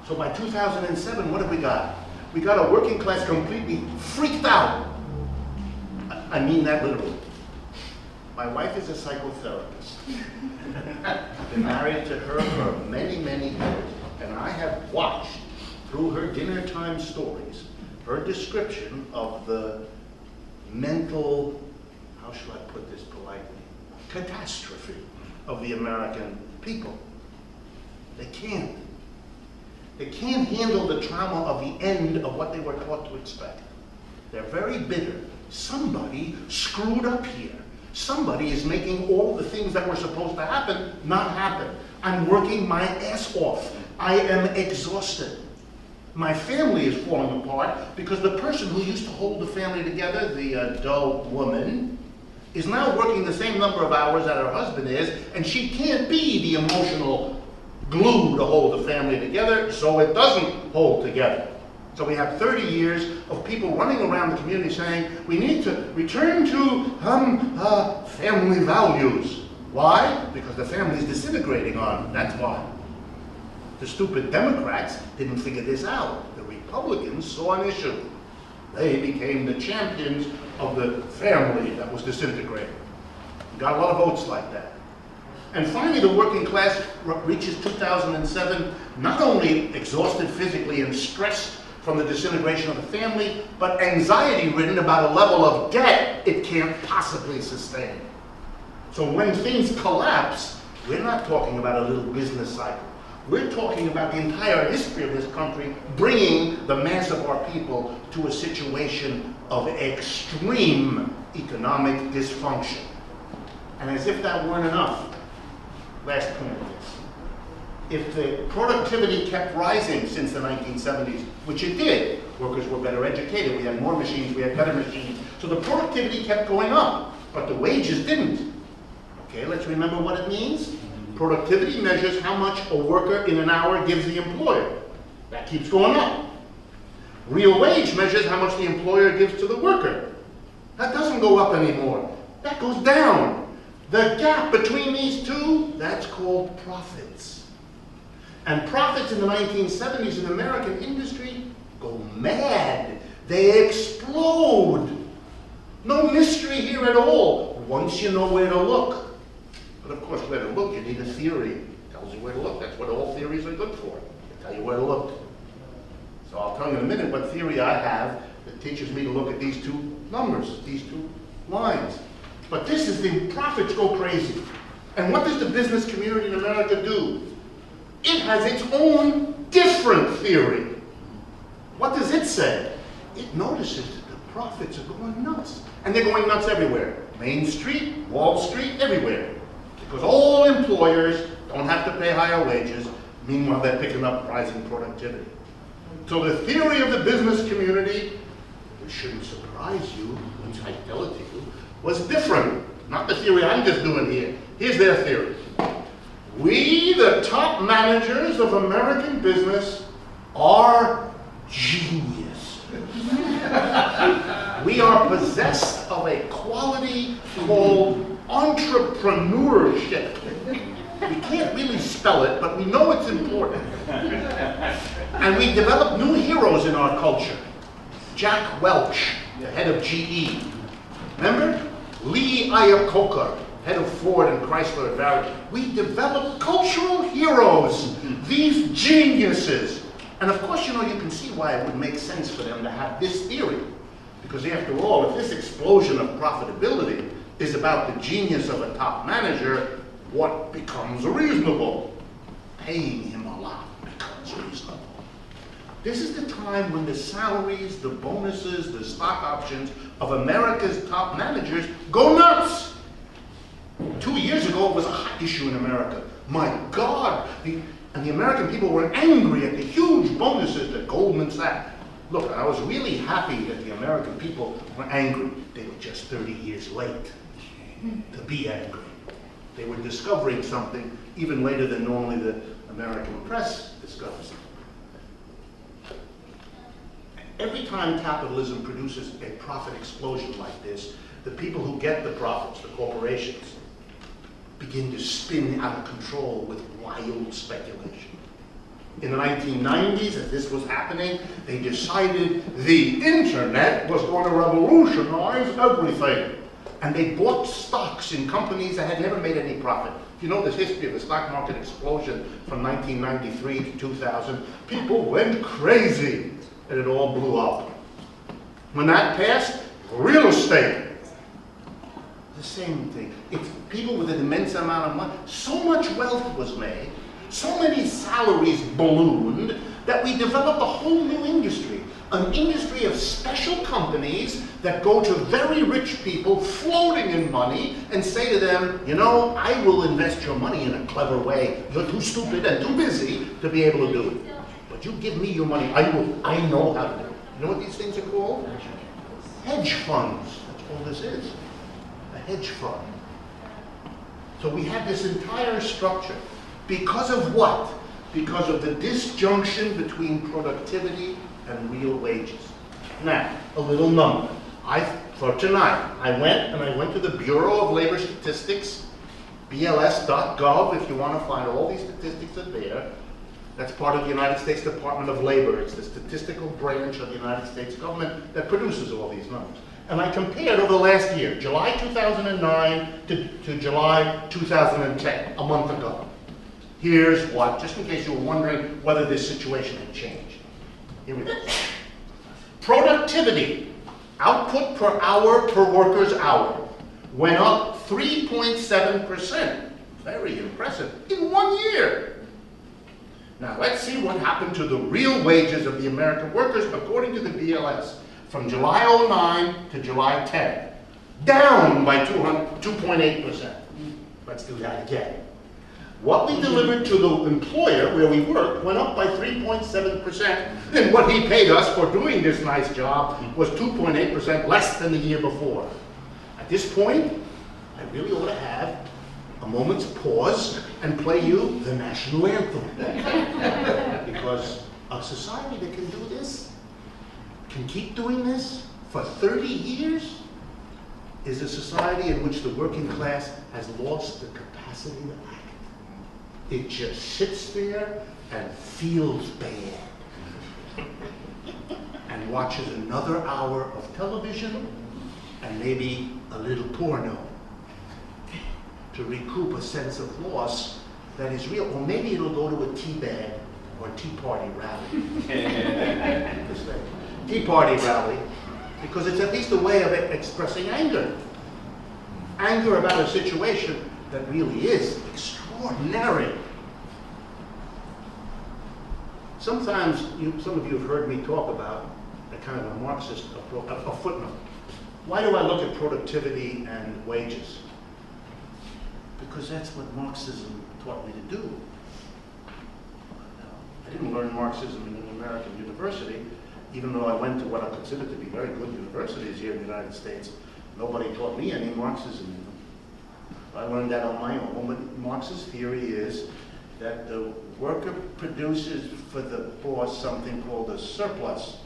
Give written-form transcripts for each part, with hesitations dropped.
So by 2007, what have we got? We got a working class completely freaked out. I mean that literally. My wife is a psychotherapist. I've been married to her for many, many years, and I have watched through her dinner time stories her description of the mental, how shall I put this politely, catastrophe of the American people. They can't. They can't handle the trauma of the end of what they were taught to expect. They're very bitter. Somebody screwed up here. Somebody is making all the things that were supposed to happen not happen. I'm working my ass off. I am exhausted. My family is falling apart because the person who used to hold the family together, the adult woman, is now working the same number of hours that her husband is, and she can't be the emotional glue to hold the family together, so it doesn't hold together. So we have 30 years of people running around the community saying, we need to return to family values. Why? Because the family is disintegrating on them. That's why. The stupid Democrats didn't figure this out. The Republicans saw an issue. They became the champions of the family that was disintegrating. Got a lot of votes like that. And finally, the working class reaches 2007, not only exhausted physically and stressed from the disintegration of the family, but anxiety-ridden about a level of debt it can't possibly sustain. So when things collapse, we're not talking about a little business cycle. We're talking about the entire history of this country bringing the mass of our people to a situation of extreme economic dysfunction. And as if that weren't enough, last point of this. If the productivity kept rising since the 1970s, which it did, workers were better educated, we had more machines, we had better machines, so the productivity kept going up, but the wages didn't. Okay, let's remember what it means. Productivity measures how much a worker in an hour gives the employer. That keeps going up. Real wage measures how much the employer gives to the worker. That doesn't go up anymore. That goes down. The gap between these two, that's called profits. And profits in the 1970s in American industry go mad. They explode. No mystery here at all, once you know where to look. But of course, where to look, you need a theory. It tells you where to look. That's what all theories are good for. They tell you where to look. So I'll tell you in a minute what theory I have that teaches me to look at these two numbers, these two lines. But this is the profits go crazy. And what does the business community in America do? It has its own different theory. What does it say? It notices that the profits are going nuts. And they're going nuts everywhere. Main Street, Wall Street, everywhere. Because all employers don't have to pay higher wages. Meanwhile, they're picking up rising productivity. So the theory of the business community, which shouldn't surprise you once I tell it to you, was different. Not the theory I'm just doing here. Here's their theory. We, the top managers of American business, are genius. We are possessed of a quality called entrepreneurship. We can't really spell it, but we know it's important. And we develop new heroes in our culture. Jack Welch, the head of GE. Remember? Lee Iacocca, head of Ford and Chrysler and Barrett. We develop cultural heroes, these geniuses. And of course, you know, you can see why it would make sense for them to have this theory. Because after all, if this explosion of profitability is about the genius of a top manager, what becomes reasonable? Paying him a lot becomes reasonable. This is the time when the salaries, the bonuses, the stock options of America's top managers go nuts. 2 years ago, it was a hot issue in America. My God, and the American people were angry at the huge bonuses that Goldman Sachs. Look, I was really happy that the American people were angry. They were just 30 years late to be angry. They were discovering something even later than normally the American press discovers it. Every time capitalism produces a profit explosion like this, the people who get the profits, the corporations, begin to spin out of control with wild speculation. In the 1990s, as this was happening, they decided the internet was going to revolutionize everything. And they bought stocks in companies that had never made any profit. If you know the history of the stock market explosion from 1993 to 2000, people went crazy and it all blew up. When that passed, real estate, the same thing. It's people with an immense amount of money. So much wealth was made, so many salaries ballooned, that we developed a whole new industry. An industry of special companies that go to very rich people floating in money and say to them, you know, I will invest your money in a clever way. You're too stupid and too busy to be able to do it. But you give me your money, I know how to do it. You know what these things are called? Hedge funds. That's all this is. A hedge fund. So we have this entire structure. Because of what? Because of the disjunction between productivity and real wages. Now, a little number. For tonight, I went to the Bureau of Labor Statistics, BLS.gov, if you want to find all these statistics are there. That's part of the United States Department of Labor. It's the statistical branch of the United States government that produces all these numbers. And I compared over the last year, July 2009 to July 2010, a month ago. Here's what, just in case you were wondering whether this situation had changed. Here we go. Productivity, output per hour per worker's hour, went up 3.7%. Very impressive, in 1 year. Now let's see what happened to the real wages of the American workers according to the BLS from July 09 to July 10. Down by 2.8%. Let's do that again. What we delivered to the employer where we worked went up by 3.7%, and what he paid us for doing this nice job was 2.8% less than the year before. At this point, I really ought to have a moment's pause and play you the national anthem. Because a society that can do this, can keep doing this for 30 years, is a society in which the working class has lost the capacity to act. It just sits there and feels bad and watches another hour of television and maybe a little porno to recoup a sense of loss that is real. Or maybe it'll go to a tea bag or tea party rally. Tea party rally, because it's at least a way of expressing anger. Anger about a situation that really is extraordinary. Sometimes, some of you have heard me talk about a kind of a Marxist approach, a footnote. Why do I look at productivity and wages? Because that's what Marxism taught me to do. I didn't learn Marxism in an American university, even though I went to what I consider to be very good universities here in the United States. Nobody taught me any Marxism in them. I learned that on my own. But Marxist theory is that the worker produces for the boss something called a surplus.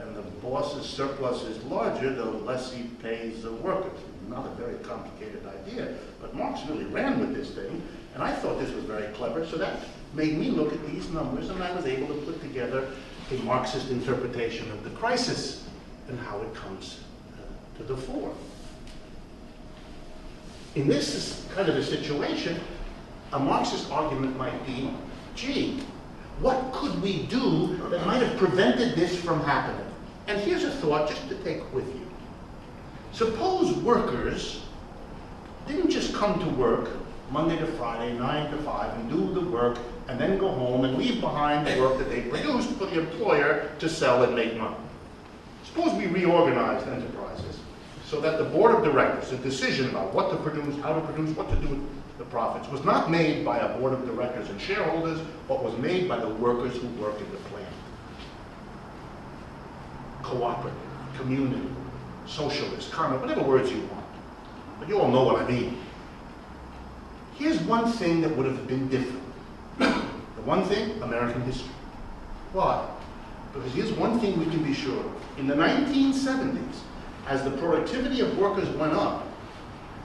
And the boss's surplus is larger the less he pays the workers. Not a very complicated idea, but Marx really ran with this thing, and I thought this was very clever, so that made me look at these numbers, and I was able to put together a Marxist interpretation of the crisis and how it comes to the fore. In this kind of a situation, a Marxist argument might be, gee, what could we do that might have prevented this from happening? And here's a thought just to take with you. Suppose workers didn't just come to work Monday to Friday, 9 to 5, and do the work, and then go home and leave behind the work that they produced for the employer to sell and make money. Suppose we reorganized enterprises so that the board of directors, the decision about what to produce, how to produce, what to do with the profits, was not made by a board of directors and shareholders, but was made by the workers who work in the plant. Cooperative, community, socialist, communist, whatever words you want. But you all know what I mean. Here's one thing that would have been different. The one thing, American history. Why? Because here's one thing we can be sure of. In the 1970s, as the productivity of workers went up,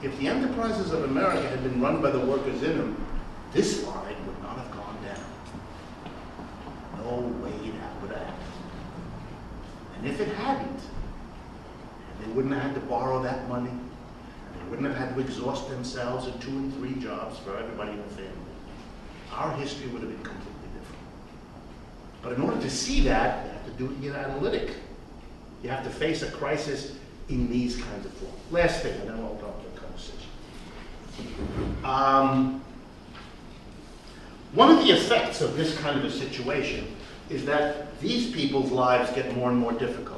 if the enterprises of America had been run by the workers in them, this line would not have gone down. no way that would have happened. And if it hadn't, they wouldn't have had to borrow that money, and they wouldn't have had to exhaust themselves in 2 and 3 jobs for everybody in the family. Our history would have been completely different. But in order to see that, you have to do it in analytic. You have to face a crisis in these kinds of forms. Last thing, and then we'll go to the conversation. One of the effects of this kind of a situation is that these people's lives get more and more difficult.